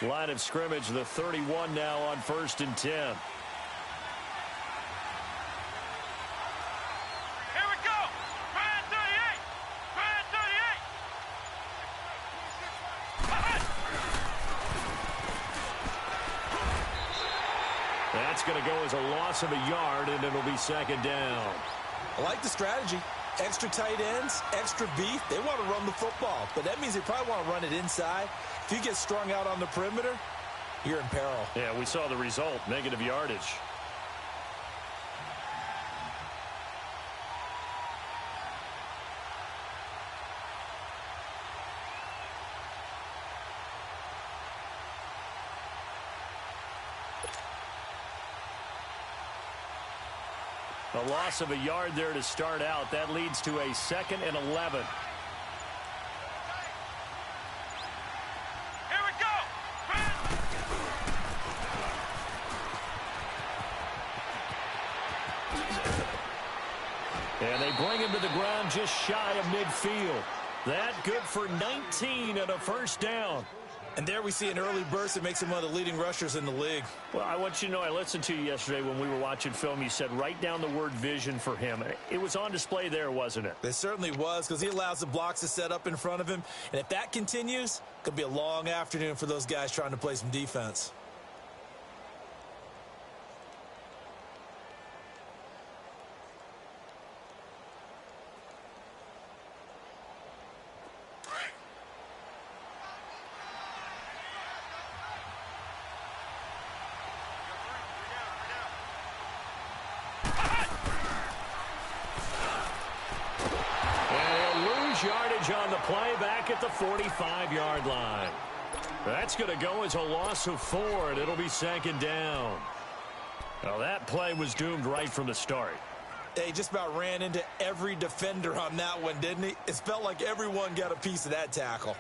Line of scrimmage, the 31 now on 1st and 10. Here we go. Brand 38. Brand 38. That's going to go as a loss of a yard, and it'll be 2nd down. I like the strategy. Extra tight ends, extra beef. They want to run the football, but that means they probably want to run it inside. If you get strung out on the perimeter, you're in peril. Yeah, we saw the result, negative yardage. A loss of a yard there to start out. That leads to a 2nd and 11. Here we go. And they bring him to the ground just shy of midfield. That good for 19 and a 1st down. And there we see an early burst that makes him one of the leading rushers in the league. Well, I want you to know, I listened to you yesterday when we were watching film. You said write down the word vision for him. It was on display there, wasn't it? It certainly was, because he allows the blocks to set up in front of him. And if that continues, it could be a long afternoon for those guys trying to play some defense. Yardage on the play back at the 45-yard line. That's going to go as a loss of 4, and it'll be 2nd down. Now, that play was doomed right from the start. He just about ran into every defender on that one, didn't he? It felt like everyone got a piece of that tackle.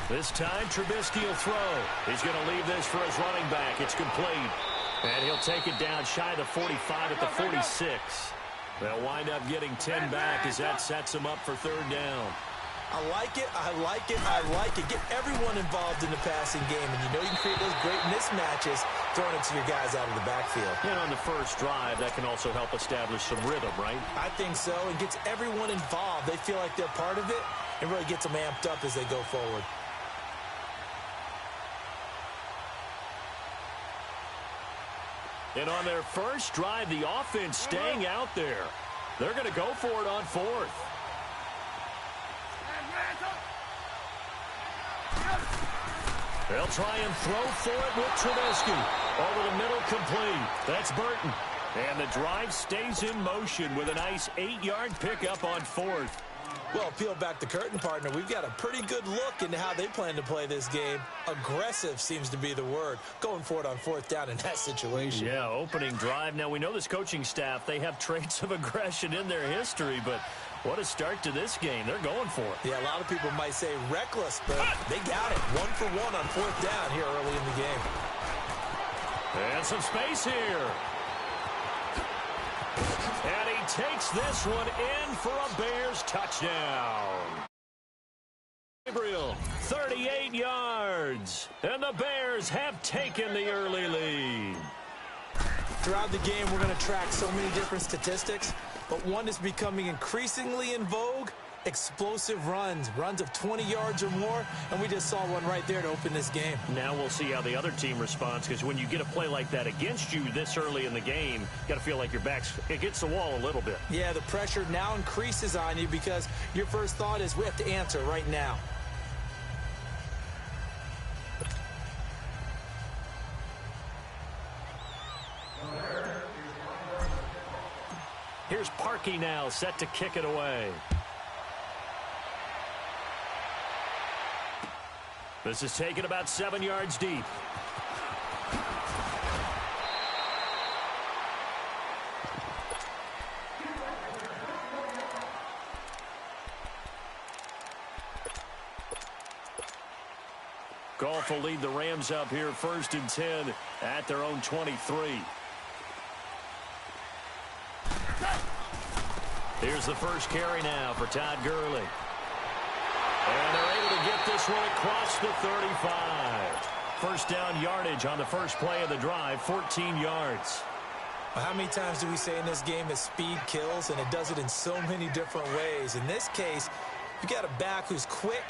This time, Trubisky will throw. He's going to leave this for his running back. It's complete. And he'll take it down shy of the 45 at the 46. They'll wind up getting 10 back as that sets him up for 3rd down. I like it, I like it, I like it. Get everyone involved in the passing game, and you know you can create those great mismatches throwing it to your guys out of the backfield. And on the first drive, that can also help establish some rhythm, right? I think so. It gets everyone involved. They feel like they're part of it, and really gets them amped up as they go forward. And on their first drive, the offense staying out there. They're going to go for it on 4th. They'll try and throw for it with Trubisky. Over the middle, complete. That's Burton. And the drive stays in motion with a nice 8-yard pickup on 4th. Well, peel back the curtain, partner. We've got a pretty good look into how they plan to play this game. Aggressive seems to be the word. Going for it on 4th down in that situation. Yeah, opening drive. Now, we know this coaching staff, they have traits of aggression in their history, but what a start to this game. They're going for it. Yeah, a lot of people might say reckless, but they got it. 1 for 1 on 4th down here early in the game. And some space here. And he takes this one in for a Bears touchdown. Gabriel, 38 yards. And the Bears have taken the early lead. Throughout the game, we're going to track so many different statistics, but one is becoming increasingly in vogue. Explosive runs of 20 yards or more, and we just saw one right there to open this game. Now we'll see how the other team responds, because when you get a play like that against you this early in the game, you got to feel like your back's against the wall a little bit. Yeah, the pressure now increases on you because your first thought is we have to answer right now. Here's Parkey now, set to kick it away. This is taken about 7 yards deep. Goff will lead the Rams up here 1st and 10 at their own 23. Here's the first carry now for Todd Gurley. And they're able to get this one across the 35. First down yardage on the first play of the drive, 14 yards. Well, how many times do we say in this game that speed kills, and it does it in so many different ways? In this case, you got a back who's quick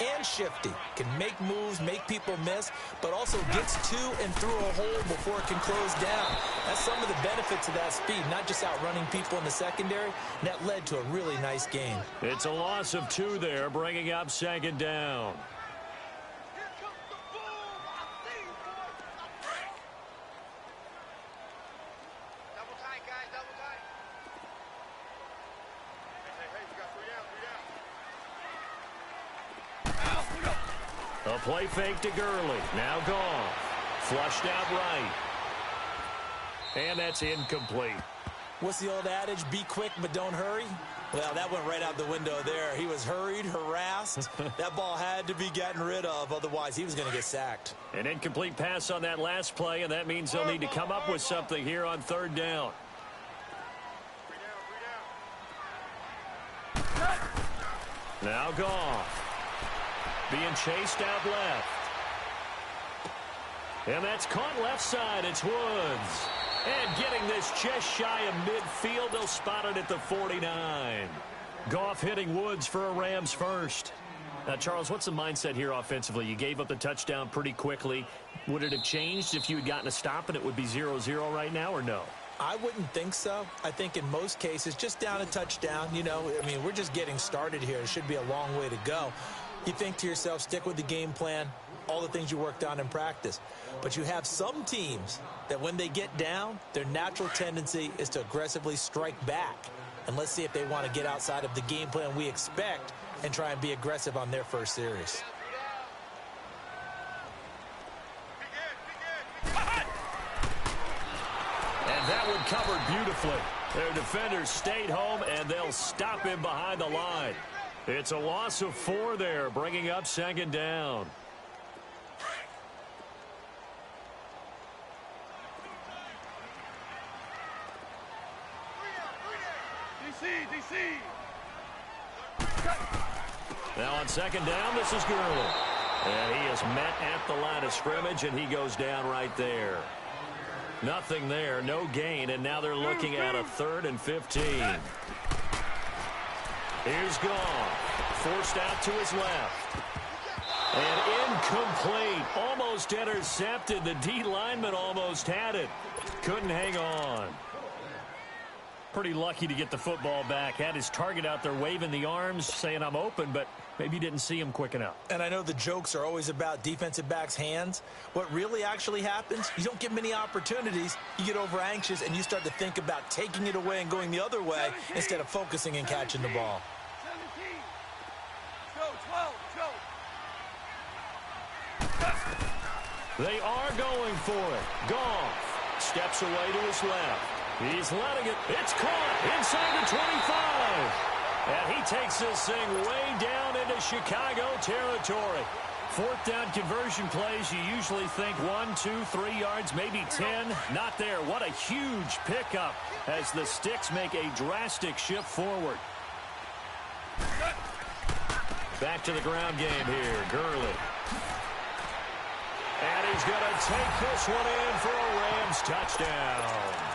and shifty, can make moves, make people miss, but also gets to and through a hole before it can close down. That's some of the benefits of that speed, not just outrunning people in the secondary. And that led to a really nice game. It's a loss of 2 there, bringing up 2nd down. A play fake to Gurley. Now Goff. Flushed out right. And that's incomplete. What's the old adage? Be quick, but don't hurry. Well, that went right out the window there. He was hurried, harassed. That ball had to be gotten rid of. Otherwise, he was going to get sacked. An incomplete pass on that last play, and that means they'll need to come up with something here on 3rd down. Now Goff. Being chased out left. And that's caught left side. It's Woods. And getting this just shy of midfield. They'll spot it at the 49. Goff hitting Woods for a Rams first. Now, Charles, what's the mindset here offensively? You gave up the touchdown pretty quickly. Would it have changed if you had gotten a stop and it would be 0-0 right now, or no? I wouldn't think so. I think in most cases, just down a touchdown, you know, I mean, we're just getting started here. It should be a long way to go. You think to yourself, stick with the game plan, all the things you worked on in practice. But you have some teams that when they get down, their natural tendency is to aggressively strike back. And let's see if they want to get outside of the game plan we expect and try and be aggressive on their first series. And that one covered beautifully. Their defenders stayed home, and they'll stop him behind the line. It's a loss of 4 there, bringing up 2nd down. DC. Now on 2nd down, this is Gurley. And he is met at the line of scrimmage, and he goes down right there. Nothing there, no gain, and now they're looking at a 3rd and 15. Here's Goff. Forced out to his left. And incomplete. Almost intercepted. The D lineman almost had it. Couldn't hang on. Pretty lucky to get the football back. Had his target out there waving the arms, saying I'm open, but maybe didn't see him quick enough. And I know the jokes are always about defensive backs' hands. What really actually happens, you don't get many opportunities. You get over anxious, and you start to think about taking it away and going the other way instead of focusing and catching the ball. 12. They are going for it. Goff steps away to his left. He's letting it. It's caught inside the 25. And he takes this thing way down into Chicago territory. 4th down conversion plays, you usually think 1, 2, 3 yards, maybe 10. Not there. What a huge pickup as the Sticks make a drastic shift forward. Back to the ground game here. Gurley. And he's going to take this one in for a Rams touchdown.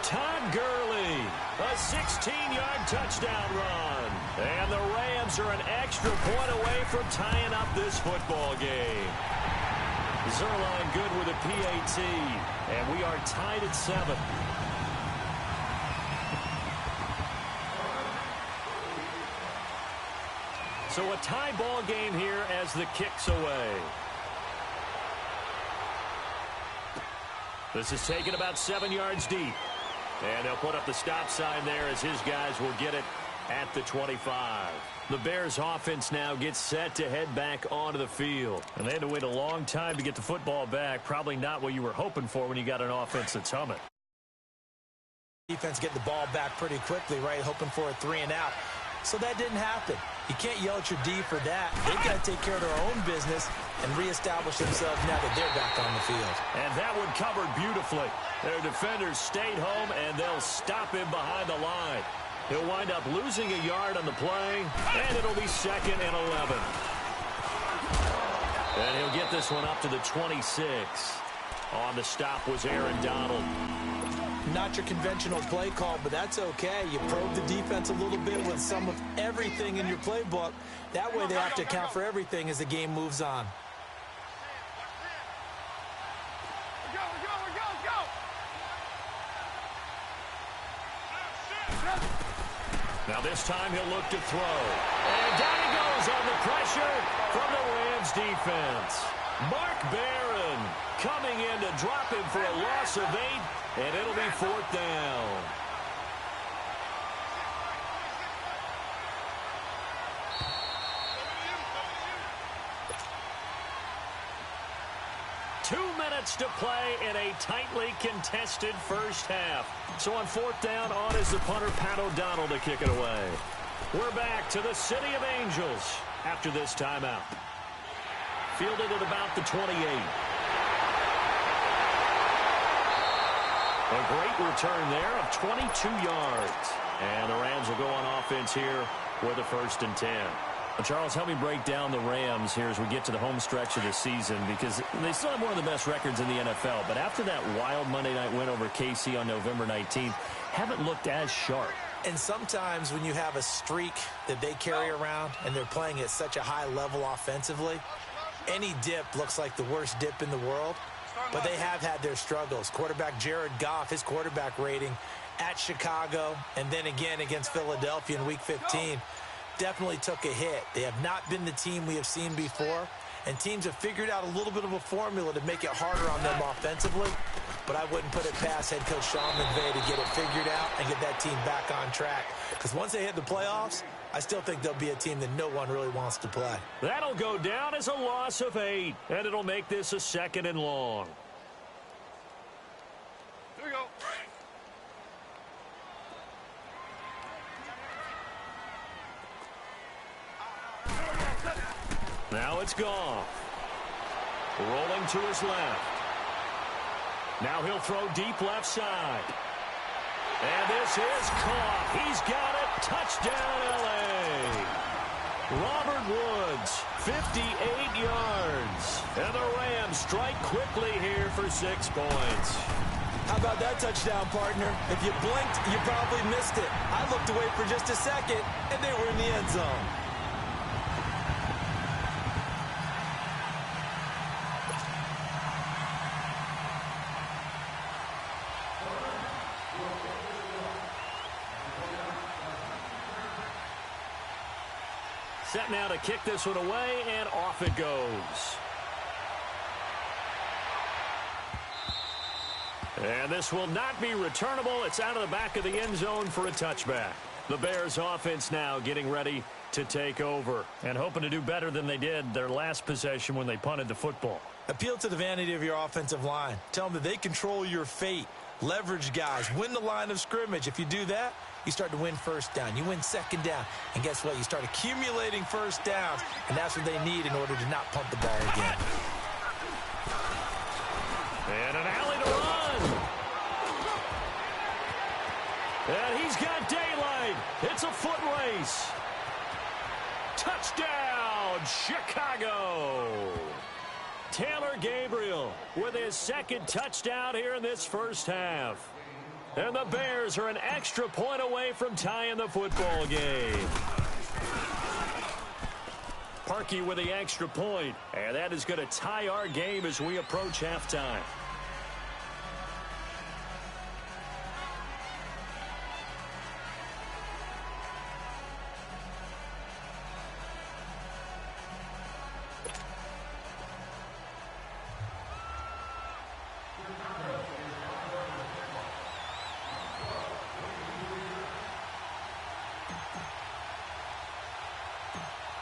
Todd Gurley, a 16-yard touchdown run. And the Rams are an extra point away from tying up this football game. Zerline good with a PAT. And we are tied at 7. So a tie ball game here as the kick's away. This is taken about 7 yards deep. And they'll put up the stop sign there as his guys will get it at the 25. The Bears offense now gets set to head back onto the field. And they had to wait a long time to get the football back. Probably not what you were hoping for when you got an offense that's humming. Defense getting the ball back pretty quickly, right? Hoping for a 3-and-out. So that didn't happen. You can't yell at your D for that. They've got to take care of their own business and reestablish themselves now that they're back on the field. And that one covered beautifully. Their defenders stayed home, and they'll stop him behind the line. He'll wind up losing a yard on the play, and it'll be 2nd and 11. And he'll get this one up to the 26. On the stop was Aaron Donald. Not your conventional play call, but that's okay. You probe the defense a little bit with some of everything in your playbook. That way they have to account for everything as the game moves on. Now this time he'll look to throw. And down he goes on the pressure from the Rams defense. Mark Barron coming in to drop him for a loss of 8, and it'll be 4th down. To play in a tightly contested first half. So on 4th down, on is the punter, Pat O'Donnell, to kick it away. We're back to the City of Angels after this timeout. Fielded at about the 28. A great return there of 22 yards. And the Rams will go on offense here with a 1st and 10. Charles, help me break down the Rams here as we get to the home stretch of the season, because they still have one of the best records in the NFL. But after that wild Monday night win over KC on November 19th, haven't looked as sharp. And sometimes when you have a streak that they carry around and they're playing at such a high level offensively, any dip looks like the worst dip in the world. But they have had their struggles. Quarterback Jared Goff, his quarterback rating at Chicago and then again against Philadelphia in Week 15, definitely took a hit. They have not been the team we have seen before, and teams have figured out a little bit of a formula to make it harder on them offensively, but I wouldn't put it past head coach Sean McVay to get it figured out and get that team back on track, because once they hit the playoffs, I still think they'll be a team that no one really wants to play. That'll go down as a loss of 8, and it'll make this a 2nd and long. Here we go. Now it's Goff. Rolling to his left. Now he'll throw deep left side. And this is caught. He's got it. Touchdown, L.A. Robert Woods, 58 yards. And the Rams strike quickly here for 6 points. How about that touchdown, partner? If you blinked, you probably missed it. I looked away for just a second, and they were in the end zone. Set now to kick this one away, and off it goes. And this will not be returnable. It's out of the back of the end zone for a touchback. The Bears offense now getting ready to take over and hoping to do better than they did their last possession when they punted the football. Appeal to the vanity of your offensive line. Tell them that they control your fate. Leverage guys. Win the line of scrimmage. If you do that, you start to win first down. You win second down. And guess what? You start accumulating first downs, and that's what they need in order to not punt the ball again. And an alley to run. And he's got daylight. It's a foot race. Touchdown, Chicago. Taylor Gabriel with his 2nd touchdown here in this first half. And the Bears are an extra point away from tying the football game. Parkey with the extra point. And that is going to tie our game as we approach halftime.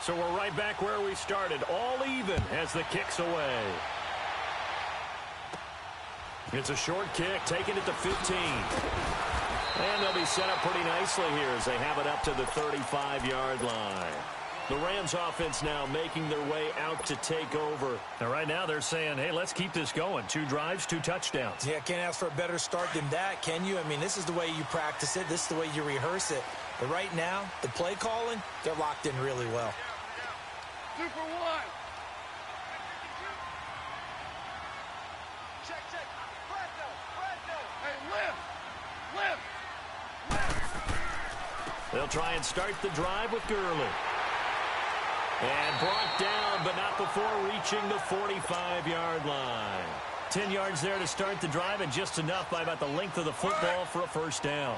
So we're right back where we started, all even as the kick's away. It's a short kick, taking it to 15. And they'll be set up pretty nicely here as they have it up to the 35-yard line. The Rams offense now making their way out to take over. And right now they're saying, hey, let's keep this going. 2 drives, 2 touchdowns. Yeah, can't ask for a better start than that, can you? I mean, this is the way you practice it. This is the way you rehearse it. But right now, the play calling, they're locked in really well. 2 for 1. Check. Hey, lift. They'll try and start the drive with Gurley. And brought down, but not before reaching the 45-yard line. 10 yards there to start the drive, and just enough by about the length of the football for a first down.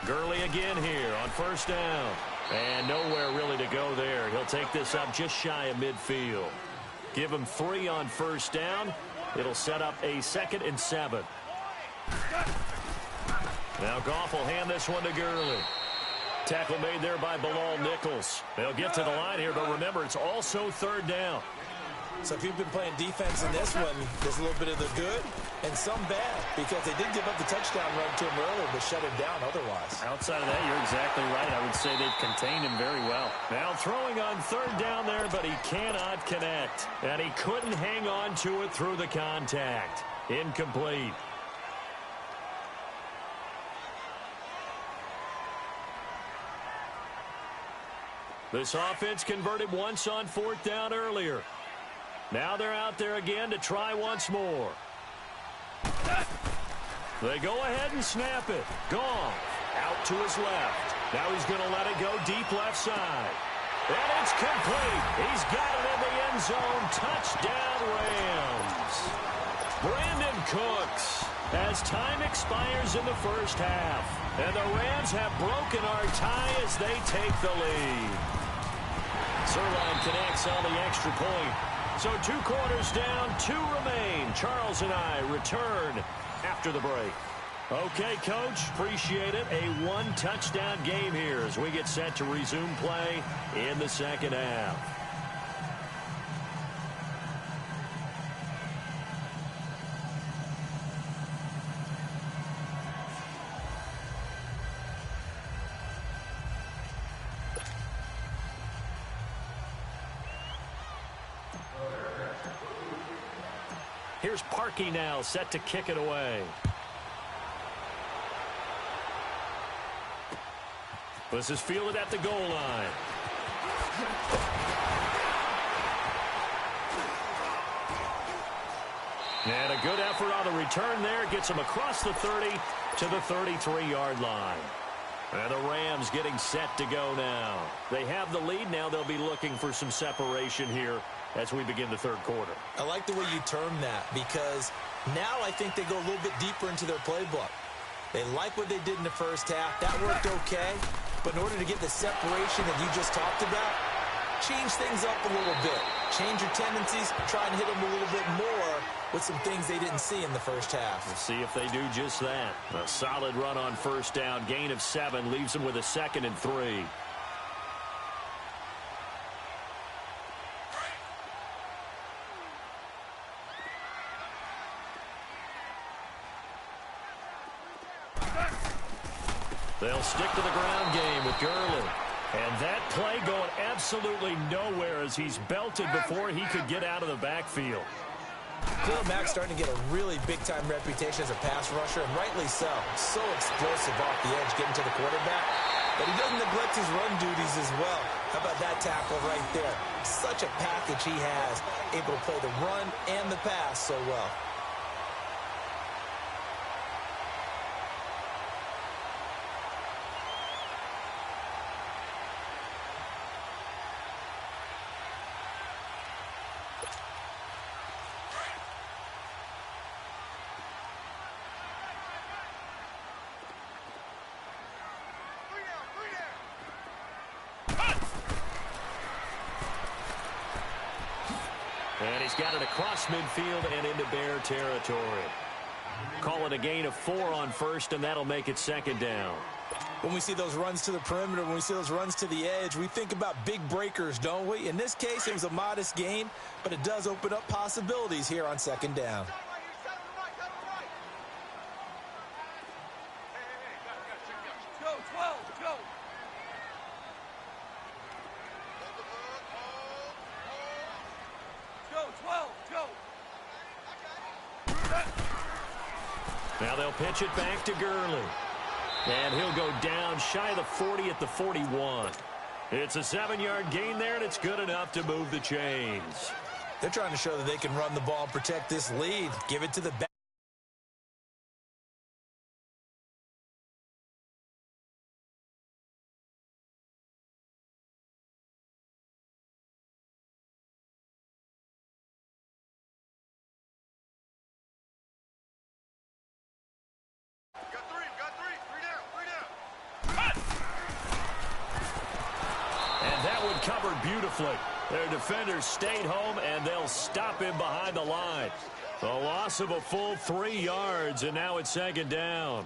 Gurley again here on first down. And nowhere really to go there. He'll take this up just shy of midfield. Give him 3 on first down. It'll set up a 2nd and 7. Now Goff will hand this one to Gurley. Tackle made there by Bilal Nichols. They'll get to the line here, but remember, it's also 3rd down. So if you've been playing defense in this one, there's a little bit of the good and some bad, because they did give up the touchdown run to him earlier, but shut him down otherwise. Outside of that, you're exactly right. I would say they've contained him very well. Now throwing on 3rd down there, but he cannot connect. And he couldn't hang on to it through the contact. Incomplete. This offense converted once on 4th down earlier. Now they're out there again to try once more. They go ahead and snap it. Goff out to his left. Now he's going to let it go deep left side. And it's complete. He's got it in the end zone. Touchdown, Rams. Brandon Cooks as time expires in the first half. And the Rams have broken our tie as they take the lead. Sirline connects on the extra point. So 2 quarters down, 2 remain. Charles and I return after the break. Okay, Coach, appreciate it. A 1-touchdown game here as we get set to resume play in the 2nd half. Here's Parkey now, set to kick it away. This is fielded at the goal line. And a good effort on the return there. Gets him across the 30 to the 33-yard line. And the Rams getting set to go now. They have the lead. Now they'll be looking for some separation here as we begin the 3rd quarter. I like the way you term that, because now I think they go a little bit deeper into their playbook. They like what they did in the first half. That worked okay. But in order to get the separation that you just talked about, change things up a little bit. Change your tendencies. Try and hit them a little bit more with some things they didn't see in the first half. We'll see if they do just that. A solid run on first down. Gain of 7 leaves them with a 2nd and 3. They'll stick to the ground game with Gurley. And that play going absolutely nowhere as he's belted before he could get out of the backfield. Khalil Mack's starting to get a really big-time reputation as a pass rusher, and rightly so. So explosive off the edge, getting to the quarterback. But he doesn't neglect his run duties as well. How about that tackle right there? Such a package he has, able to play the run and the pass so well. And he's got it across midfield and into Bear territory. Call it a gain of 4 on first, and that'll make it second down. When we see those runs to the perimeter, when we see those runs to the edge, we think about big breakers, don't we? In this case, it was a modest gain, but it does open up possibilities here on second down. Go, 12, go. Go, 12, go. Now they'll pitch it back to Gurley. And he'll go down shy of the 40 at the 41. It's a 7-yard gain there, and it's good enough to move the chains. They're trying to show that they can run the ball and protect this lead. Give it to the back. Covered beautifully. Their defenders stayed home, and they'll stop him behind the line. A loss of a full 3 yards, and now it's second down.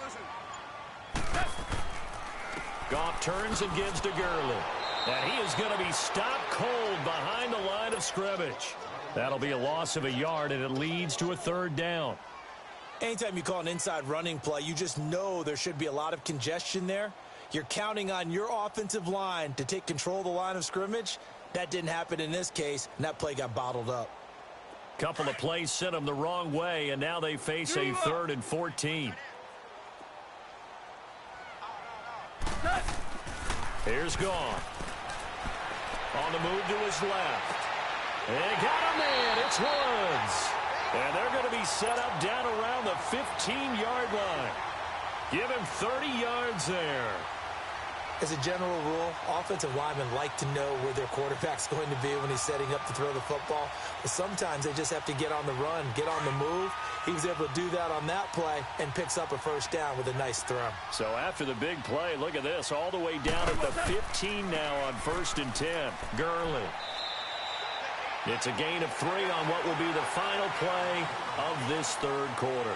Listen. Goff turns and gives to Gurley. And he is going to be stopped cold behind the line of scrimmage. That'll be a loss of a yard, and it leads to a third down. Anytime you call an inside running play, you just know there should be a lot of congestion there. You're counting on your offensive line to take control of the line of scrimmage. That didn't happen in this case, and that play got bottled up. Couple of plays sent them the wrong way, and now they face a 3rd and 14. Here's Goff. On the move to his left. And got a man. It's Woods. And they're going to be set up down around the 15-yard line. Give him 30 yards there. As a general rule, offensive linemen like to know where their quarterback's going to be when he's setting up to throw the football. But sometimes they just have to get on the run, get on the move. He was able to do that on that play and picks up a first down with a nice throw. So after the big play, look at this, all the way down at the 15 now on 1st and 10. Gurley. It's a gain of 3 on what will be the final play of this third quarter.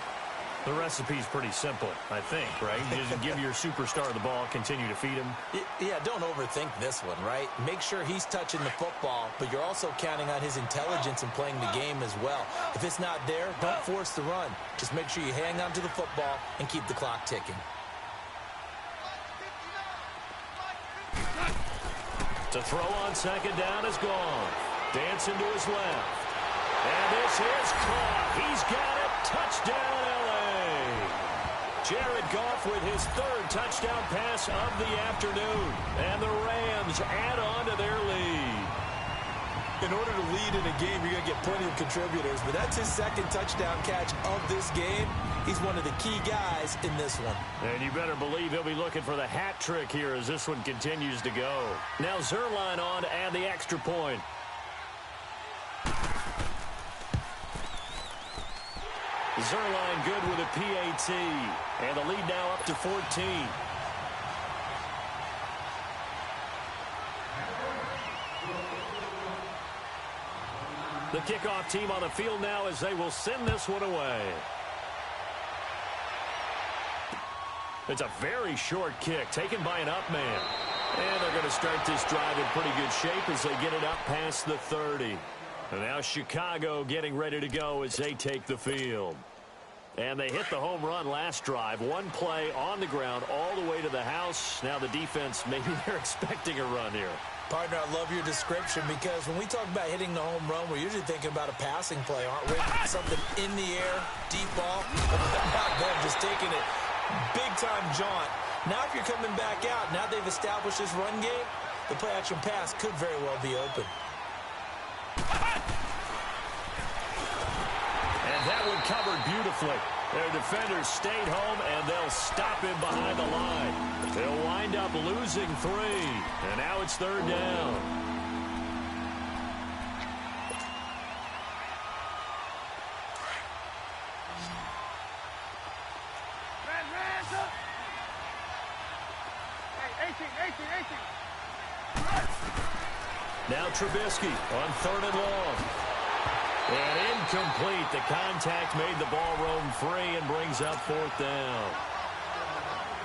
The recipe's pretty simple, I think, right? You just give your superstar the ball, continue to feed him. Yeah, don't overthink this one, right? Make sure he's touching the football, but you're also counting on his intelligence in playing the game as well. If it's not there, don't force the run. Just make sure you hang on to the football and keep the clock ticking. To throw on second down is gone. Dancing to his left. And this is caught. He's got it. Touchdown, L.A. Jared Goff with his 3rd touchdown pass of the afternoon. And the Rams add on to their lead. In order to lead in a game, you're going to get plenty of contributors, but that's his 2nd touchdown catch of this game. He's one of the key guys in this one. And you better believe he'll be looking for the hat trick here as this one continues to go. Now Zerline on to add the extra point. Zerline good with a PAT. And the lead now up to 14. The kickoff team on the field now as they will send this one away. It's a very short kick taken by an up man. And they're going to start this drive in pretty good shape as they get it up past the 30. And now Chicago getting ready to go as they take the field. And they hit the home run last drive. One play on the ground all the way to the house. Now the defense, maybe they're expecting a run here. Partner, I love your description because when we talk about hitting the home run, we're usually thinking about a passing play, aren't we? Something in the air, deep ball. Not them, just taking it. Big-time jaunt. Now if you're coming back out, now they've established this run game, the play-action pass could very well be open. covered beautifully. Their defenders stayed home, and they'll stop him behind the line. They'll wind up losing 3, and now it's 3rd down. Now Trubisky on 3rd and long. And incomplete. The contact made the ball roam free and brings up 4th down.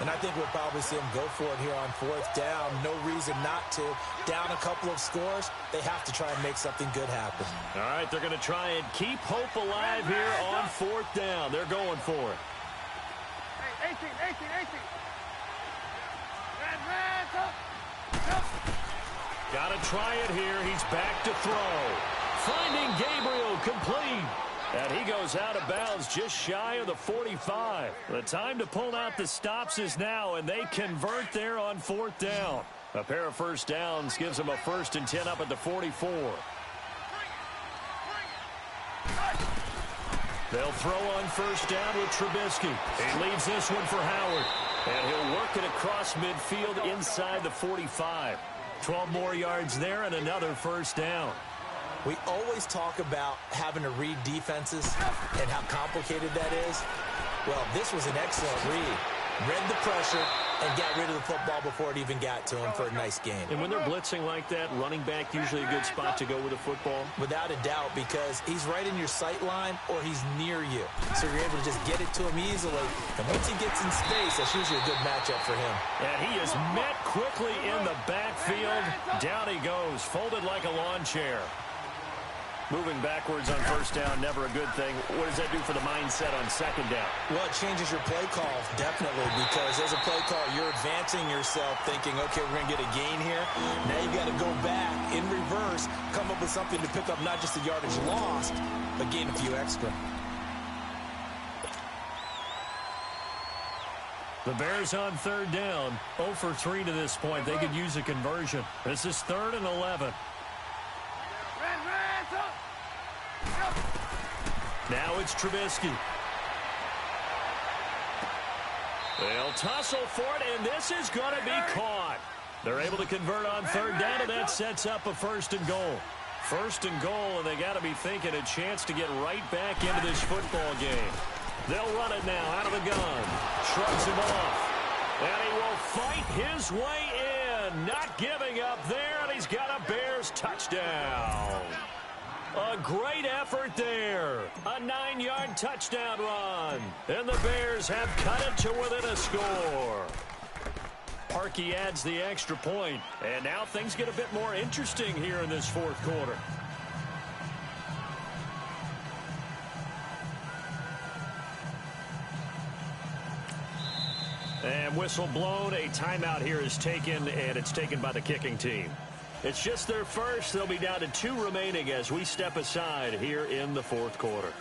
And I think we'll probably see him go for it here on 4th down. No reason not to. Down a couple of scores, they have to try and make something good happen. All right, they're going to try and keep hope alive here on 4th down. They're going for it. 18. Got to try it here. He's back to throw. Finding Gabriel complete. And he goes out of bounds just shy of the 45. The time to pull out the stops is now, and they convert there on 4th down. A pair of first downs gives them a 1st and 10 up at the 44. They'll throw on 1st down with Trubisky. He leaves this one for Howard. And he'll work it across midfield inside the 45. 12 more yards there and another 1st down. We always talk about having to read defenses and how complicated that is. Well, this was an excellent read. Read the pressure and got rid of the football before it even got to him for a nice game. And when they're blitzing like that, running back usually a good spot to go with the football? Without a doubt, because he's right in your sight line or he's near you. So you're able to just get it to him easily. And once he gets in space, that's usually a good matchup for him. And he is met quickly in the backfield. Down he goes, folded like a lawn chair. Moving backwards on 1st down, never a good thing. What does that do for the mindset on 2nd down? Well, it changes your play call, definitely, because as a play call, you're advancing yourself thinking, okay, we're going to get a gain here. Now you got to go back in reverse, come up with something to pick up not just the yardage lost, but gain a few extra. The Bears on 3rd down, 0 for 3 to this point. They could use a conversion. This is 3rd and 11. Now it's Trubisky. They'll tussle for it, and this is going to be caught. They're able to convert on 3rd down, and that sets up a 1st and goal. 1st and goal, and they got to be thinking a chance to get right back into this football game. They'll run it now out of the gun. Shrugs him off. And he will fight his way in. Not giving up there, and he's got a Bears touchdown. A great effort there. A 9-yard touchdown run. And the Bears have cut it to within a score. Parkey adds the extra point. And now things get a bit more interesting here in this 4th quarter. And whistle blown. A timeout here is taken, and it's taken by the kicking team. It's just their first. They'll be down to 2 remaining as we step aside here in the 4th quarter.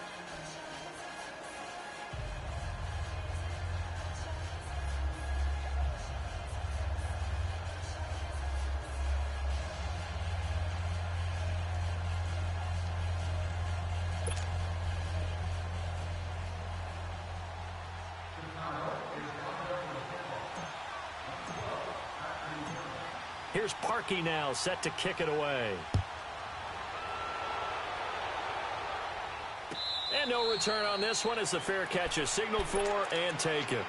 Here's Parkey now, set to kick it away. And no return on this one as the fair catch is signaled for and taken.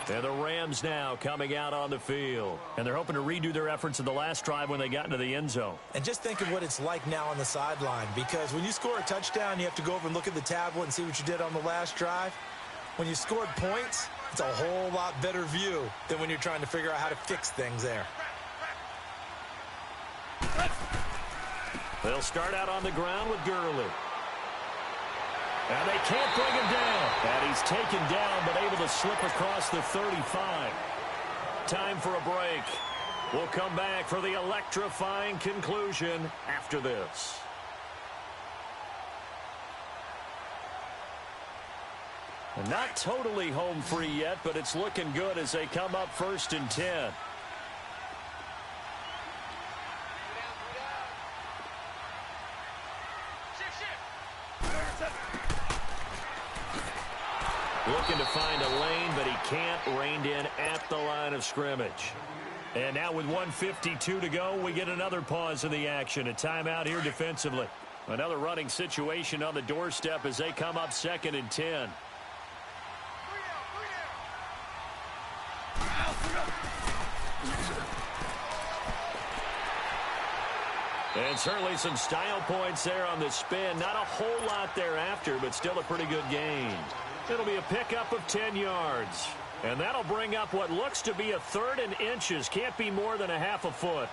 And the Rams now coming out on the field. And they're hoping to redo their efforts in the last drive when they got into the end zone. And just think of what it's like now on the sideline, because when you score a touchdown, you have to go over and look at the tablet and see what you did on the last drive. When you scored points, it's a whole lot better view than when you're trying to figure out how to fix things there. They'll start out on the ground with Gurley. And they can't bring him down. And he's taken down, but able to slip across the 35. Time for a break. We'll come back for the electrifying conclusion after this. And not totally home free yet, but it's looking good as they come up 1st and 10. Looking to find a lane, but he can't. Reined in at the line of scrimmage. And now with 1:52 to go, we get another pause in the action. A timeout here defensively. Another running situation on the doorstep as they come up 2nd and 10. And certainly some style points there on the spin. Not a whole lot thereafter, but still a pretty good gain. It'll be a pickup of 10 yards. And that'll bring up what looks to be a 3rd and inches. Can't be more than a half a foot.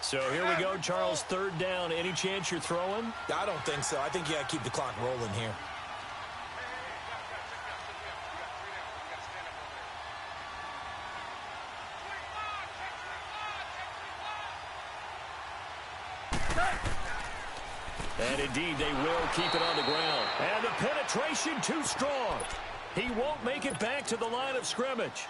So here we go, Charles, 3rd down. Any chance you're throwing? I don't think so. I think you got to keep the clock rolling here. And indeed, they will keep it on the ground. And the penetration too strong. He won't make it back to the line of scrimmage.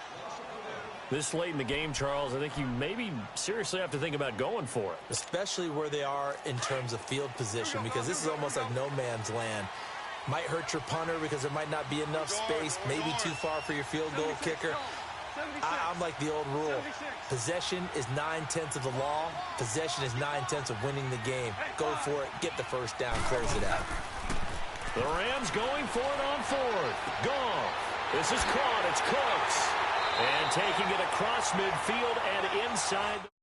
This late in the game, Charles, I think you maybe seriously have to think about going for it. Especially where they are in terms of field position, because this is almost like no man's land. Might hurt your punter because there might not be enough space, maybe too far for your field goal kicker. I'm like the old rule. Possession is 9/10 of the law. Possession is 9/10 of winning the game. Go for it. Get the first down. Close it out. The Rams going for it on 4th. Gone. This is caught. It's close. And taking it across midfield and inside.